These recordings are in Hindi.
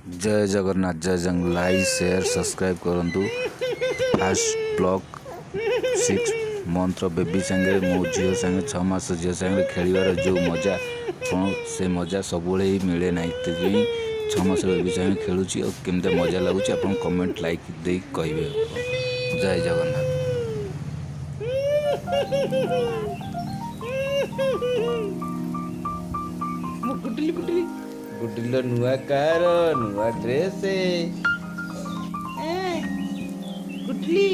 जय जगन्नाथ जय जंग लाइक शेयर सब्सक्राइब करंतु फास्ट ब्लॉक 6 मंथ बेबी संगे मो झील संगे 6 मास झील संगे खेलिबार जो मजा से मजा सब ही मिले ना 6 मास बेबी संगे खेलुची और केमते मजा लगुच आप कमेंट लाइक दे कहे। जय जगन्नाथ। गुड्डीलो नुआ कार नुआ ड्रेस गुड्डली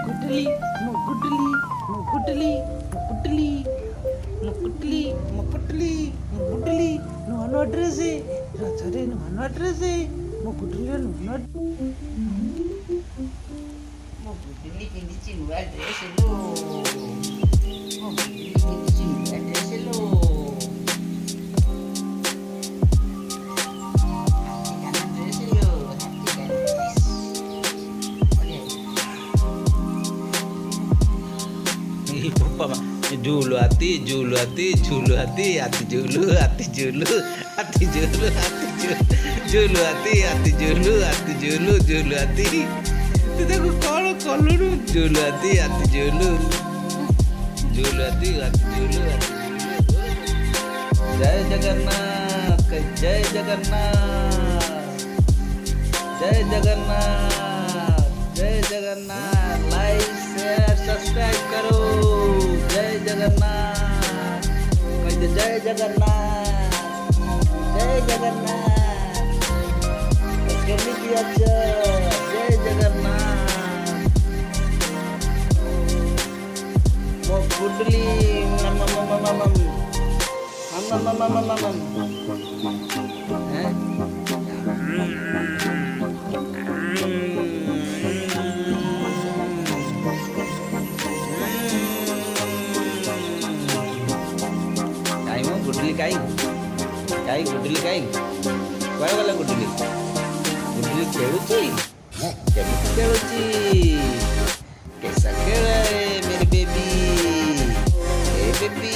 गुड्डली मो गुड्डली मो गुड्डली मो गुड्डली मो गुड्डली मो गुड्डली मो गुड्डली नुआ नुआ ड्रेस रजरे नुआ नुआ ड्रेस मो गुड्डली नुआ मो गुड्डली पिंदिची नुआ ड्रेस लो मो गुड्डली पिंदिची नुआ ड्रेस लो झूलू हाथी झूलू हाथी झूलू हाथी हाथी झूलू हाथी झूलू हाथी झूलू हाथी झूलू हाथी हाथी झूलू हाथी झूलू झूलू हाथी तू देखो कौन कलुनु झूलू हाथी झूलू झूलू हाथी झूलू जय जगन्नाथ जय जगन्नाथ जय जगन्नाथ जय जगन्नाथ लाइक शेयर सब्सक्राइब करो। जय जगन्नाथ कह दे जय जगन्नाथ जय जगन्नाथ केମିତି ଅଛ जय जगन्नाथ ମୋ ଗୁଡଲି गुडली काई गुडली काई कुआ गला गुडली गुडली खेलुची केମିତି खेलुची कैसा खेल है मेरी बेबी ए बेबी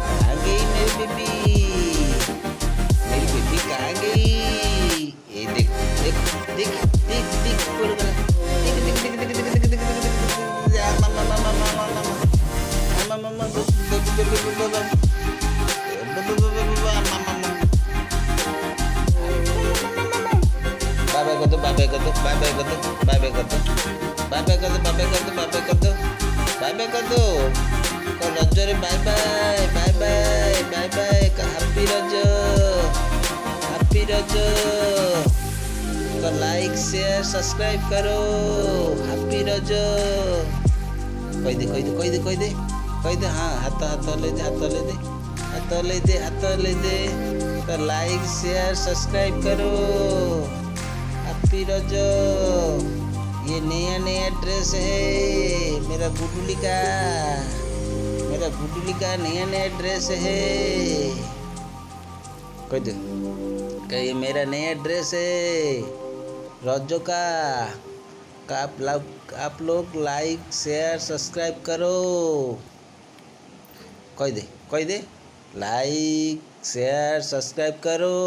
आ गई मेरी बेबी कहाँ गई ये देख देख देख देख देख पड़ गया देख देख देख देख देख देख देख मामा बाय कर दो बाय बाय कर दो बाय बाय कर दो बाय बाय कर दो बाय बाय कर दो बाय बाय कर दो बाय बाय कर दो बाय बाय कर दो तो रजरे bye bye bye bye bye bye happy रज तो लाइक शेयर सब्सक्राइब करो हैप्पी रज कह दे कह दे कह दे कह दे कह दे हाँ हाथ हाथ ले दे हाथ ले दे हाथ ले दे हाथ ले दे तो लाइक शेयर सब्सक्राइब करो हैप्पी रज। ये नया नया ड्रेस है मेरा गुडली का नया नया ड्रेस है कह दे ये मेरा नया ड्रेस है रजो का आप लोग लाइक शेयर सब्सक्राइब करो कह दे लाइक शेयर सब्सक्राइब करो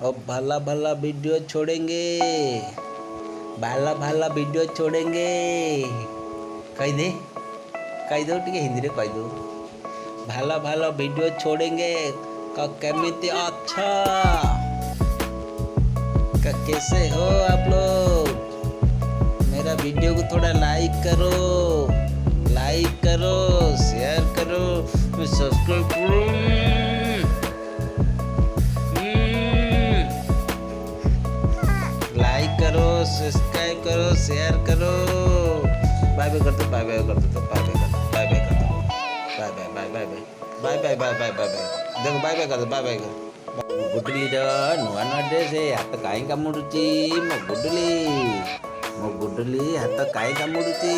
और भला भला वीडियो छोड़ेंगे भला भला वीडियो छोड़ेंगे कह दो ठीक है हिंदी में कह दो भला भला वीडियो छोड़ेंगे केमिति अच्छा कैसे हो आप लोग मेरा वीडियो को थोड़ा लाइक करो शेयर करो सब्सक्राइब करो लाइक करो सब्सक्राइब करो शेयर करो बाय बाय कर दो बाय बाय कर दो बाय बाय कर दो बाय बाय कर दो bye bye bye bye bye bye bye bye bye bye देखो बाय बाय कर दो बाय बाय कर गुडली नुआ नुआ ड्रेस है हाथ काई कामुडुची मो गुडली हाथ काई कामुडुची